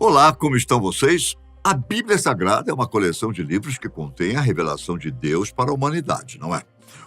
Olá, como estão vocês? A Bíblia Sagrada é uma coleção de livros que contém a revelação de Deus para a humanidade, não é?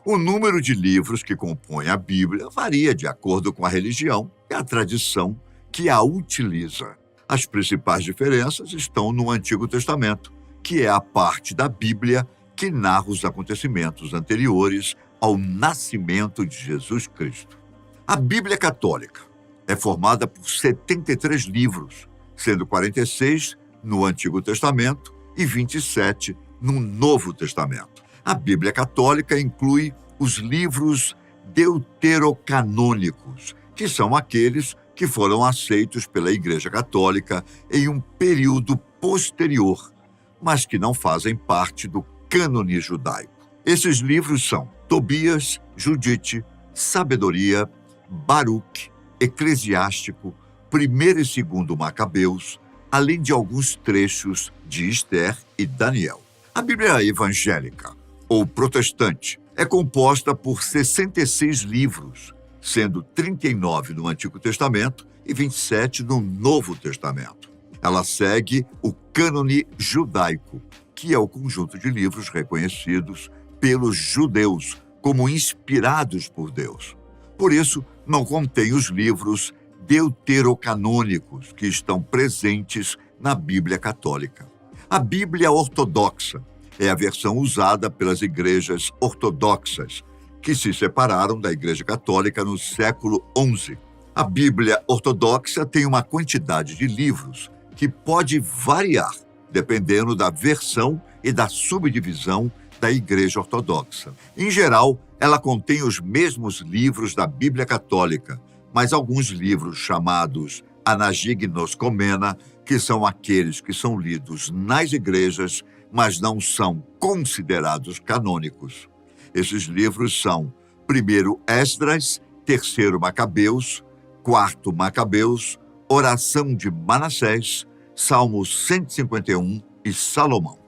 O número de livros que compõem a Bíblia varia de acordo com a religião e a tradição que a utiliza. As principais diferenças estão no Antigo Testamento, que é a parte da Bíblia que narra os acontecimentos anteriores ao nascimento de Jesus Cristo. A Bíblia Católica é formada por 73 livros, sendo 46 no Antigo Testamento e 27 no Novo Testamento. A Bíblia Católica inclui os livros deuterocanônicos, que são aqueles que foram aceitos pela Igreja Católica em um período posterior, mas que não fazem parte do cânone judaico. Esses livros são Tobias, Judite, Sabedoria, Baruque, Eclesiástico, 1º e 2º Macabeus, além de alguns trechos de Esther e Daniel. A Bíblia evangélica, ou protestante, é composta por 66 livros, sendo 39 no Antigo Testamento e 27 no Novo Testamento. Ela segue o cânone judaico, que é o conjunto de livros reconhecidos pelos judeus como inspirados por Deus. Por isso, não contém os livros deuterocanônicos que estão presentes na Bíblia Católica. A Bíblia Ortodoxa é a versão usada pelas igrejas ortodoxas, que se separaram da Igreja Católica no século XI. A Bíblia Ortodoxa tem uma quantidade de livros que pode variar, dependendo da versão e da subdivisão da Igreja Ortodoxa. Em geral, ela contém os mesmos livros da Bíblia Católica, mas alguns livros chamados Anagignos Comena, que são aqueles que são lidos nas igrejas, mas não são considerados canônicos. Esses livros são 1º Esdras, 3º Macabeus, 4º Macabeus, Oração de Manassés, Salmo 151 e Salomão.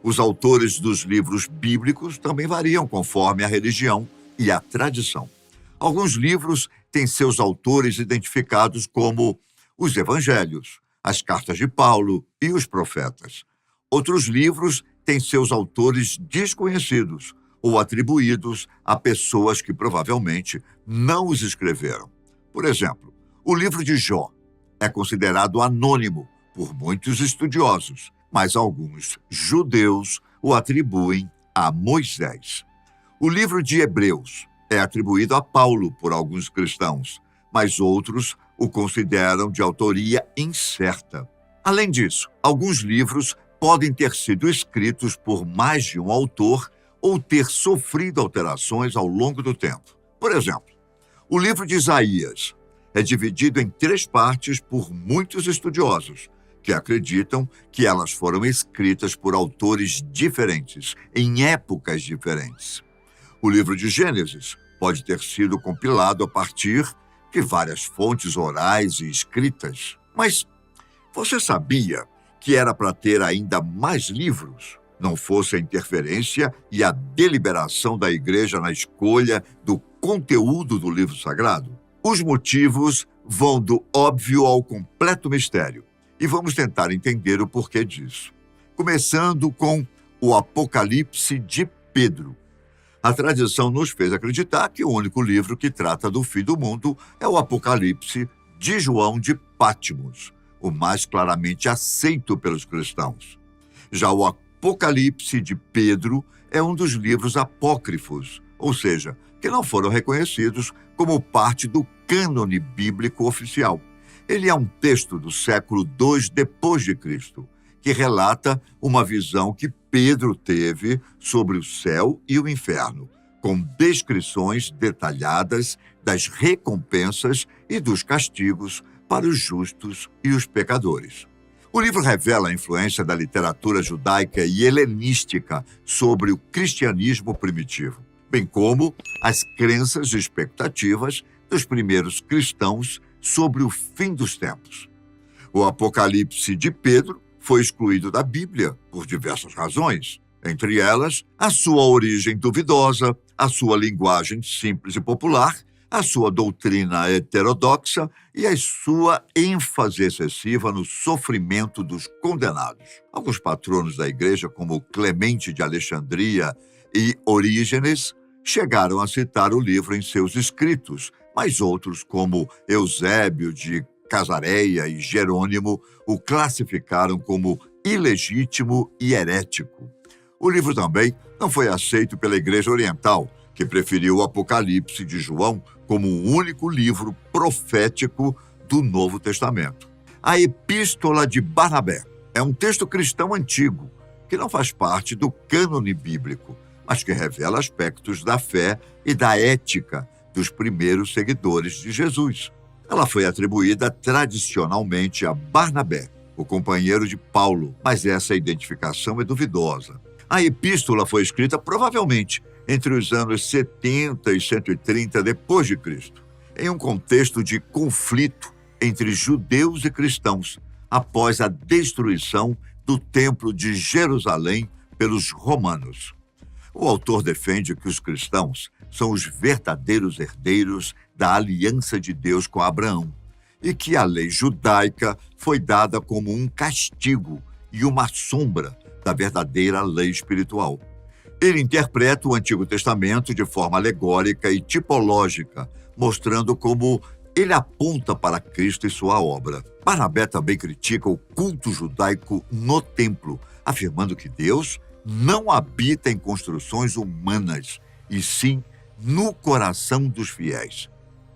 Os autores dos livros bíblicos também variam conforme a religião e a tradição. Alguns livros têm seus autores identificados como os Evangelhos, as Cartas de Paulo e os Profetas. Outros livros têm seus autores desconhecidos ou atribuídos a pessoas que provavelmente não os escreveram. Por exemplo, o livro de Jó é considerado anônimo por muitos estudiosos, mas alguns judeus o atribuem a Moisés. O livro de Hebreus é atribuído a Paulo por alguns cristãos, mas outros o consideram de autoria incerta. Além disso, alguns livros podem ter sido escritos por mais de um autor ou ter sofrido alterações ao longo do tempo. Por exemplo, o livro de Isaías é dividido em 3 partes por muitos estudiosos, que acreditam que elas foram escritas por autores diferentes, em épocas diferentes. O livro de Gênesis pode ter sido compilado a partir de várias fontes orais e escritas. Mas você sabia que era para ter ainda mais livros? Não fosse a interferência e a deliberação da igreja na escolha do conteúdo do livro sagrado? Os motivos vão do óbvio ao completo mistério. E vamos tentar entender o porquê disso. Começando com o Apocalipse de Pedro. A tradição nos fez acreditar que o único livro que trata do fim do mundo é o Apocalipse de João de Patmos, o mais claramente aceito pelos cristãos. Já o Apocalipse de Pedro é um dos livros apócrifos, ou seja, que não foram reconhecidos como parte do cânone bíblico oficial. Ele é um texto do século II d.C., que relata uma visão que Pedro teve sobre o céu e o inferno, com descrições detalhadas das recompensas e dos castigos para os justos e os pecadores. O livro revela a influência da literatura judaica e helenística sobre o cristianismo primitivo, bem como as crenças e expectativas dos primeiros cristãos sobre o fim dos tempos. O Apocalipse de Pedro foi excluído da Bíblia por diversas razões, entre elas a sua origem duvidosa, a sua linguagem simples e popular, a sua doutrina heterodoxa e a sua ênfase excessiva no sofrimento dos condenados. Alguns patronos da igreja, como Clemente de Alexandria e Orígenes, chegaram a citar o livro em seus escritos, mas outros, como Eusébio de Casareia e Jerônimo, o classificaram como ilegítimo e herético. O livro também não foi aceito pela Igreja Oriental, que preferiu o Apocalipse de João como o único livro profético do Novo Testamento. A Epístola de Barnabé é um texto cristão antigo, que não faz parte do cânone bíblico, mas que revela aspectos da fé e da ética dos primeiros seguidores de Jesus. Ela foi atribuída tradicionalmente a Barnabé, o companheiro de Paulo, mas essa identificação é duvidosa. A epístola foi escrita provavelmente entre os anos 70 e 130 depois de Cristo, em um contexto de conflito entre judeus e cristãos, após a destruição do Templo de Jerusalém pelos romanos. O autor defende que os cristãos são os verdadeiros herdeiros da aliança de Deus com Abraão e que a lei judaica foi dada como um castigo e uma sombra da verdadeira lei espiritual. Ele interpreta o Antigo Testamento de forma alegórica e tipológica, mostrando como ele aponta para Cristo e sua obra. Barnabé também critica o culto judaico no templo, afirmando que Deus não habita em construções humanas, e sim no coração dos fiéis.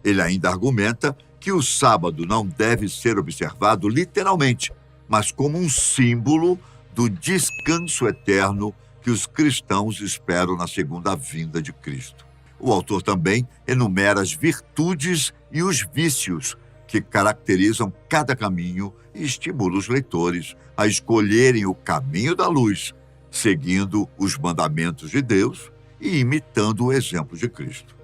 Ele ainda argumenta que o sábado não deve ser observado literalmente, mas como um símbolo do descanso eterno que os cristãos esperam na segunda vinda de Cristo. O autor também enumera as virtudes e os vícios que caracterizam cada caminho e estimula os leitores a escolherem o caminho da luz, seguindo os mandamentos de Deus e imitando o exemplo de Cristo.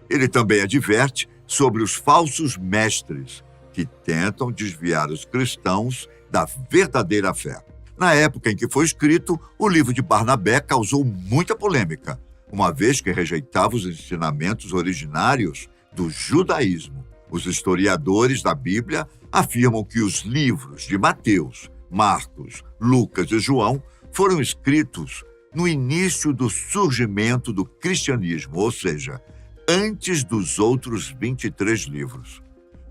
Ele também adverte sobre os falsos mestres que tentam desviar os cristãos da verdadeira fé. Na época em que foi escrito, o livro de Barnabé causou muita polêmica, uma vez que rejeitava os ensinamentos originários do judaísmo. Os historiadores da Bíblia afirmam que os livros de Mateus, Marcos, Lucas e João foram escritos no início do surgimento do cristianismo, ou seja, antes dos outros 23 livros.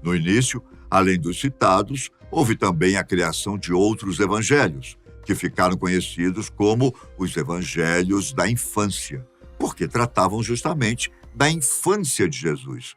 No início, além dos citados, houve também a criação de outros evangelhos, que ficaram conhecidos como os evangelhos da infância, porque tratavam justamente da infância de Jesus.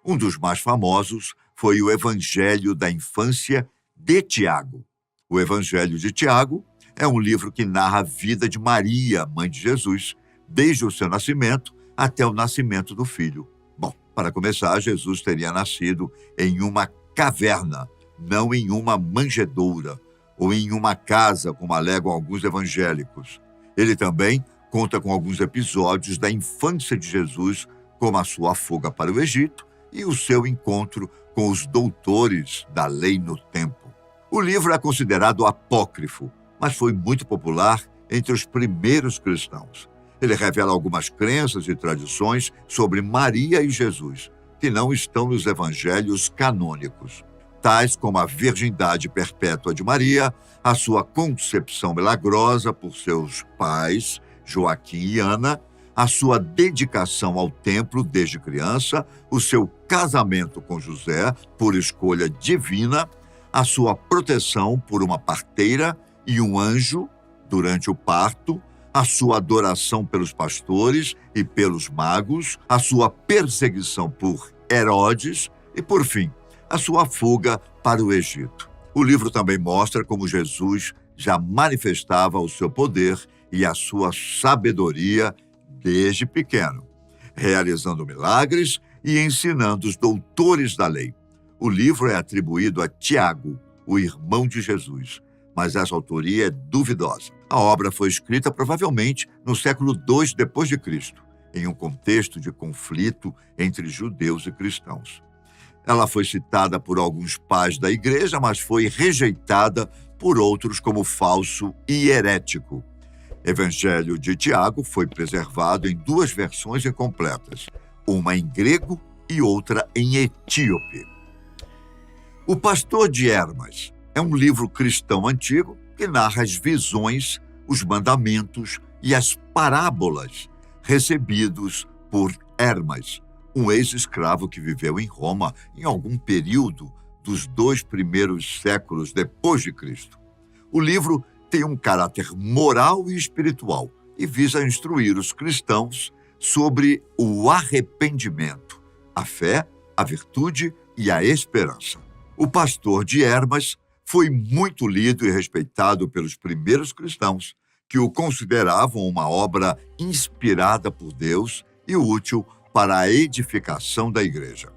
Um dos mais famosos foi o Evangelho da Infância de Tiago. O Evangelho de Tiago é um livro que narra a vida de Maria, mãe de Jesus, desde o seu nascimento até o nascimento do filho. Bom, para começar, Jesus teria nascido em uma caverna, não em uma manjedoura ou em uma casa, como alegam alguns evangélicos. Ele também conta com alguns episódios da infância de Jesus, como a sua fuga para o Egito e o seu encontro com os doutores da lei no templo. O livro é considerado apócrifo, mas foi muito popular entre os primeiros cristãos. Ele revela algumas crenças e tradições sobre Maria e Jesus, que não estão nos evangelhos canônicos, tais como a virgindade perpétua de Maria, a sua concepção milagrosa por seus pais, Joaquim e Ana, a sua dedicação ao templo desde criança, o seu casamento com José por escolha divina, a sua proteção por uma parteira e um anjo durante o parto, a sua adoração pelos pastores e pelos magos, a sua perseguição por Herodes e, por fim, a sua fuga para o Egito. O livro também mostra como Jesus já manifestava o seu poder e a sua sabedoria desde pequeno, realizando milagres e ensinando os doutores da lei. O livro é atribuído a Tiago, o irmão de Jesus, mas essa autoria é duvidosa. A obra foi escrita provavelmente no século II depois de Cristo, em um contexto de conflito entre judeus e cristãos. Ela foi citada por alguns pais da igreja, mas foi rejeitada por outros como falso e herético. Evangelho de Tiago foi preservado em duas versões incompletas, uma em grego e outra em etíope. O Pastor de Hermas é um livro cristão antigo que narra as visões, os mandamentos e as parábolas recebidos por Hermas, um ex-escravo que viveu em Roma em algum período dos 2 primeiros séculos depois de Cristo. O livro tem um caráter moral e espiritual e visa instruir os cristãos sobre o arrependimento, a fé, a virtude e a esperança. O Pastor de Hermas foi muito lido e respeitado pelos primeiros cristãos, que o consideravam uma obra inspirada por Deus e útil para a edificação da igreja.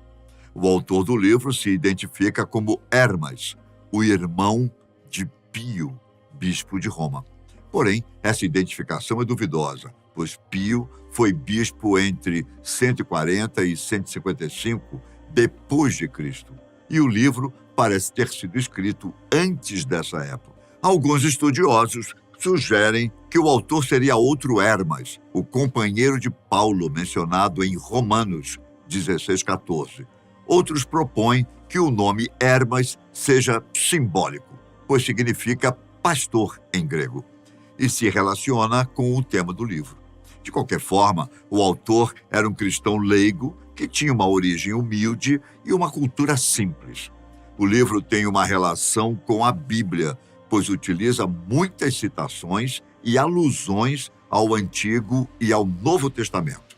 O autor do livro se identifica como Hermas, o irmão de Pio, bispo de Roma. Porém, essa identificação é duvidosa, pois Pio foi bispo entre 140 e 155 depois de Cristo, e o livro parece ter sido escrito antes dessa época. Alguns estudiosos sugerem que o autor seria outro Hermas, o companheiro de Paulo mencionado em Romanos 16:14. Outros propõem que o nome Hermas seja simbólico, pois significa pastor em grego, e se relaciona com o tema do livro. De qualquer forma, o autor era um cristão leigo que tinha uma origem humilde e uma cultura simples. O livro tem uma relação com a Bíblia, pois utiliza muitas citações e alusões ao Antigo e ao Novo Testamento.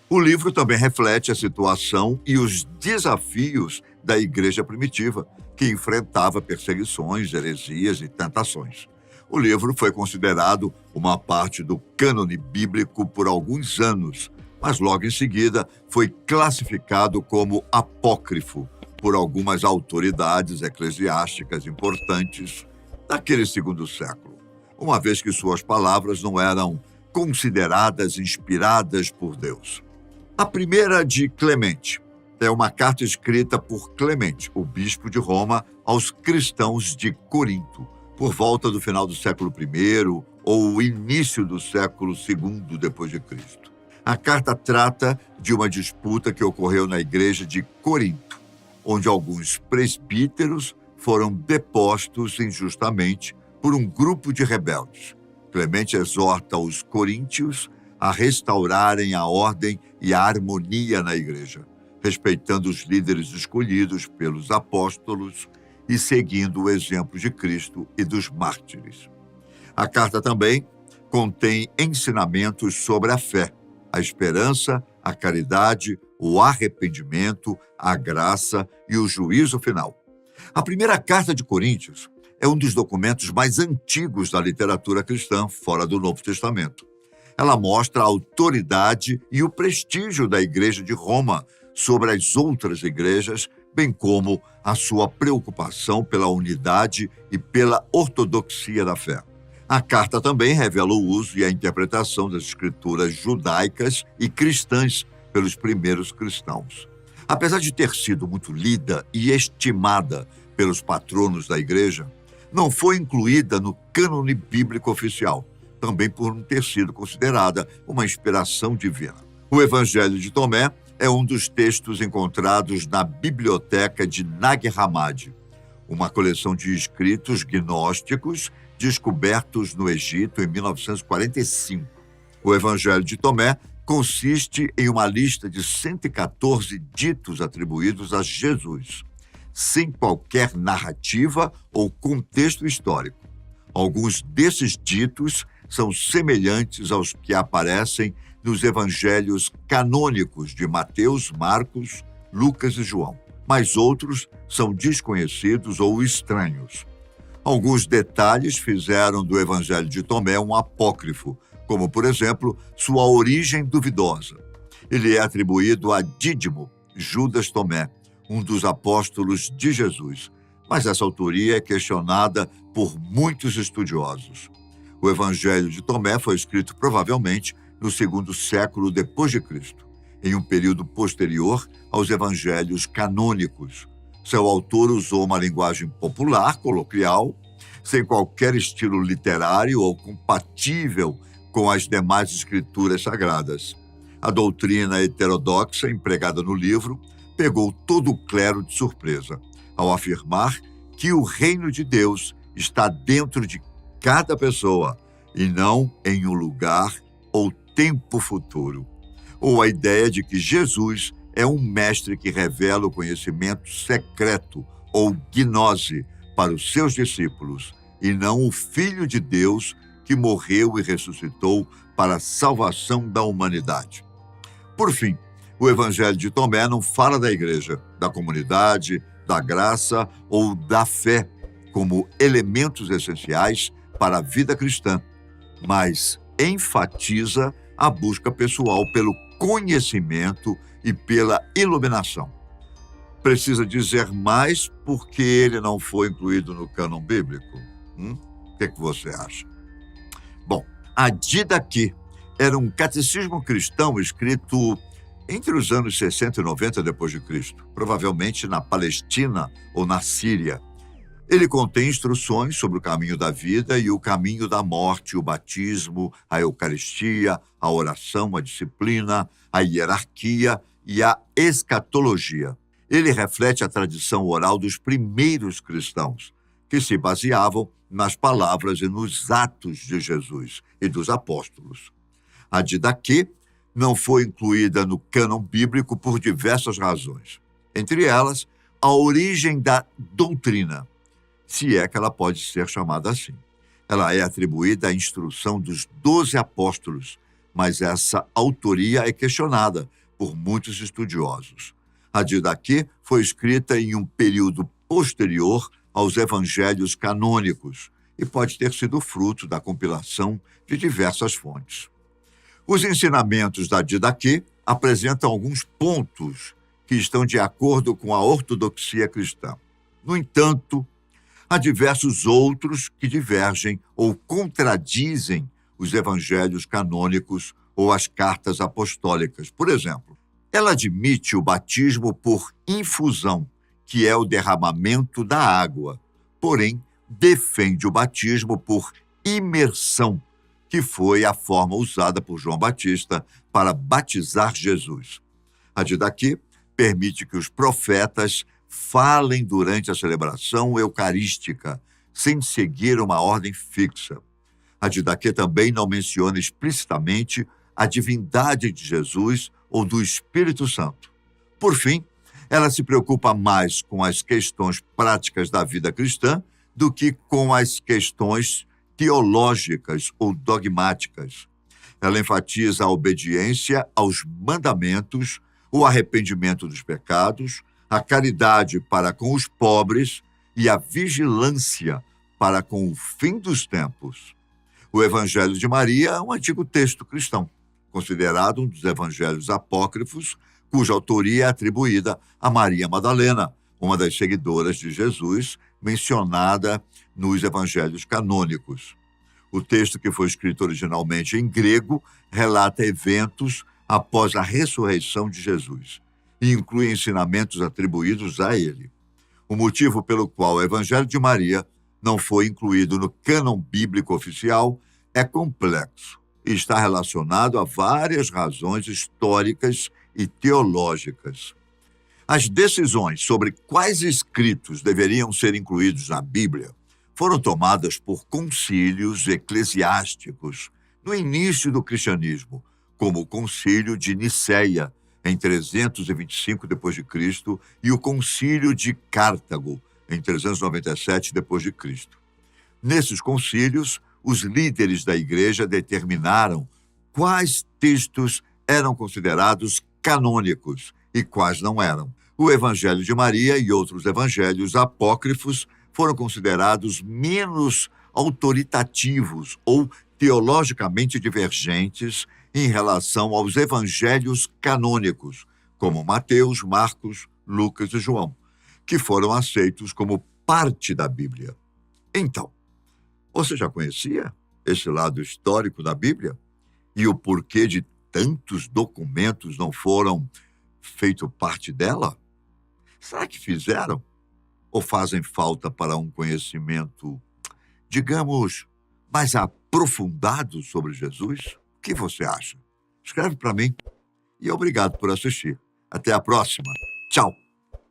O livro também reflete a situação e os desafios da igreja primitiva, que enfrentava perseguições, heresias e tentações. O livro foi considerado uma parte do cânone bíblico por alguns anos, mas logo em seguida foi classificado como apócrifo por algumas autoridades eclesiásticas importantes daquele segundo século, uma vez que suas palavras não eram consideradas inspiradas por Deus. A primeira de Clemente é uma carta escrita por Clemente, o bispo de Roma, aos cristãos de Corinto, por volta do final do século I ou o início do século II depois de Cristo. A carta trata de uma disputa que ocorreu na igreja de Corinto, onde alguns presbíteros foram depostos injustamente por um grupo de rebeldes. Clemente exorta os coríntios a restaurarem a ordem e a harmonia na igreja, respeitando os líderes escolhidos pelos apóstolos e seguindo o exemplo de Cristo e dos mártires. A carta também contém ensinamentos sobre a fé, a esperança, a caridade, o arrependimento, a graça e o juízo final. A primeira carta de Coríntios é um dos documentos mais antigos da literatura cristã fora do Novo Testamento. Ela mostra a autoridade e o prestígio da Igreja de Roma sobre as outras igrejas, bem como a sua preocupação pela unidade e pela ortodoxia da fé. A carta também revela o uso e a interpretação das escrituras judaicas e cristãs pelos primeiros cristãos. Apesar de ter sido muito lida e estimada pelos patronos da igreja, não foi incluída no cânone bíblico oficial, também por não ter sido considerada uma inspiração divina. O Evangelho de Tomé é um dos textos encontrados na Biblioteca de Nag Hammadi, uma coleção de escritos gnósticos descobertos no Egito em 1945. O Evangelho de Tomé consiste em uma lista de 114 ditos atribuídos a Jesus, sem qualquer narrativa ou contexto histórico. Alguns desses ditos são semelhantes aos que aparecem nos evangelhos canônicos de Mateus, Marcos, Lucas e João, mas outros são desconhecidos ou estranhos. Alguns detalhes fizeram do Evangelho de Tomé um apócrifo, como, por exemplo, sua origem duvidosa. Ele é atribuído a Dídimo, Judas Tomé, um dos apóstolos de Jesus, mas essa autoria é questionada por muitos estudiosos. O Evangelho de Tomé foi escrito provavelmente no segundo século depois de Cristo, em um período posterior aos evangelhos canônicos. Seu autor usou uma linguagem popular, coloquial, sem qualquer estilo literário ou compatível com as demais escrituras sagradas. A doutrina heterodoxa empregada no livro pegou todo o clero de surpresa, ao afirmar que o reino de Deus está dentro de cada pessoa e não em um lugar ou tempo futuro. Ou a ideia de que Jesus é um mestre que revela o conhecimento secreto ou gnose para os seus discípulos e não o Filho de Deus que morreu e ressuscitou para a salvação da humanidade. Por fim, o Evangelho de Tomé não fala da igreja, da comunidade, da graça ou da fé como elementos essenciais para a vida cristã, mas enfatiza a busca pessoal pelo conhecimento e pela iluminação. Precisa dizer mais porque ele não foi incluído no cânon bíblico? O que você acha? Bom, a Didaquê era um catecismo cristão escrito entre os anos 60 e 90 depois de Cristo, provavelmente na Palestina ou na Síria. Ele contém instruções sobre o caminho da vida e o caminho da morte, o batismo, a Eucaristia, a oração, a disciplina, a hierarquia e a escatologia. Ele reflete a tradição oral dos primeiros cristãos, que se baseavam nas palavras e nos atos de Jesus e dos apóstolos. A Didaquê não foi incluída no cânon bíblico por diversas razões. Entre elas, a origem da doutrina, se é que ela pode ser chamada assim. Ela é atribuída à instrução dos 12 apóstolos, mas essa autoria é questionada por muitos estudiosos. A Didaquê foi escrita em um período posterior aos evangelhos canônicos e pode ter sido fruto da compilação de diversas fontes. Os ensinamentos da Didaquê apresentam alguns pontos que estão de acordo com a ortodoxia cristã. No entanto, há diversos outros que divergem ou contradizem os evangelhos canônicos ou as cartas apostólicas. Por exemplo, ela admite o batismo por infusão, que é o derramamento da água, porém defende o batismo por imersão, que foi a forma usada por João Batista para batizar Jesus. A Didaquê permite que os profetas falem durante a celebração eucarística, sem seguir uma ordem fixa. A Didaquê também não menciona explicitamente a divindade de Jesus ou do Espírito Santo. Por fim, ela se preocupa mais com as questões práticas da vida cristã do que com as questões teológicas ou dogmáticas. Ela enfatiza a obediência aos mandamentos, o arrependimento dos pecados, a caridade para com os pobres e a vigilância para com o fim dos tempos. O Evangelho de Maria é um antigo texto cristão, considerado um dos evangelhos apócrifos, cuja autoria é atribuída a Maria Madalena, uma das seguidoras de Jesus, mencionada nos evangelhos canônicos. O texto, que foi escrito originalmente em grego, relata eventos após a ressurreição de Jesus e inclui ensinamentos atribuídos a ele. O motivo pelo qual o Evangelho de Maria não foi incluído no cânon bíblico oficial é complexo e está relacionado a várias razões históricas e teológicas. As decisões sobre quais escritos deveriam ser incluídos na Bíblia foram tomadas por concílios eclesiásticos no início do cristianismo, como o Concílio de Nicéia, em 325 d.C., e o Concílio de Cartago, em 397 d.C. Nesses concílios, os líderes da igreja determinaram quais textos eram considerados canônicos e quais não eram. O Evangelho de Maria e outros evangelhos apócrifos foram considerados menos autoritativos ou teologicamente divergentes em relação aos evangelhos canônicos, como Mateus, Marcos, Lucas e João, que foram aceitos como parte da Bíblia. Então, você já conhecia esse lado histórico da Bíblia? E o porquê de tantos documentos não foram feito parte dela? Será que fizeram? Ou fazem falta para um conhecimento, digamos, mais aprofundado sobre Jesus? O que você acha? Escreve para mim. E obrigado por assistir. Até a próxima. Tchau!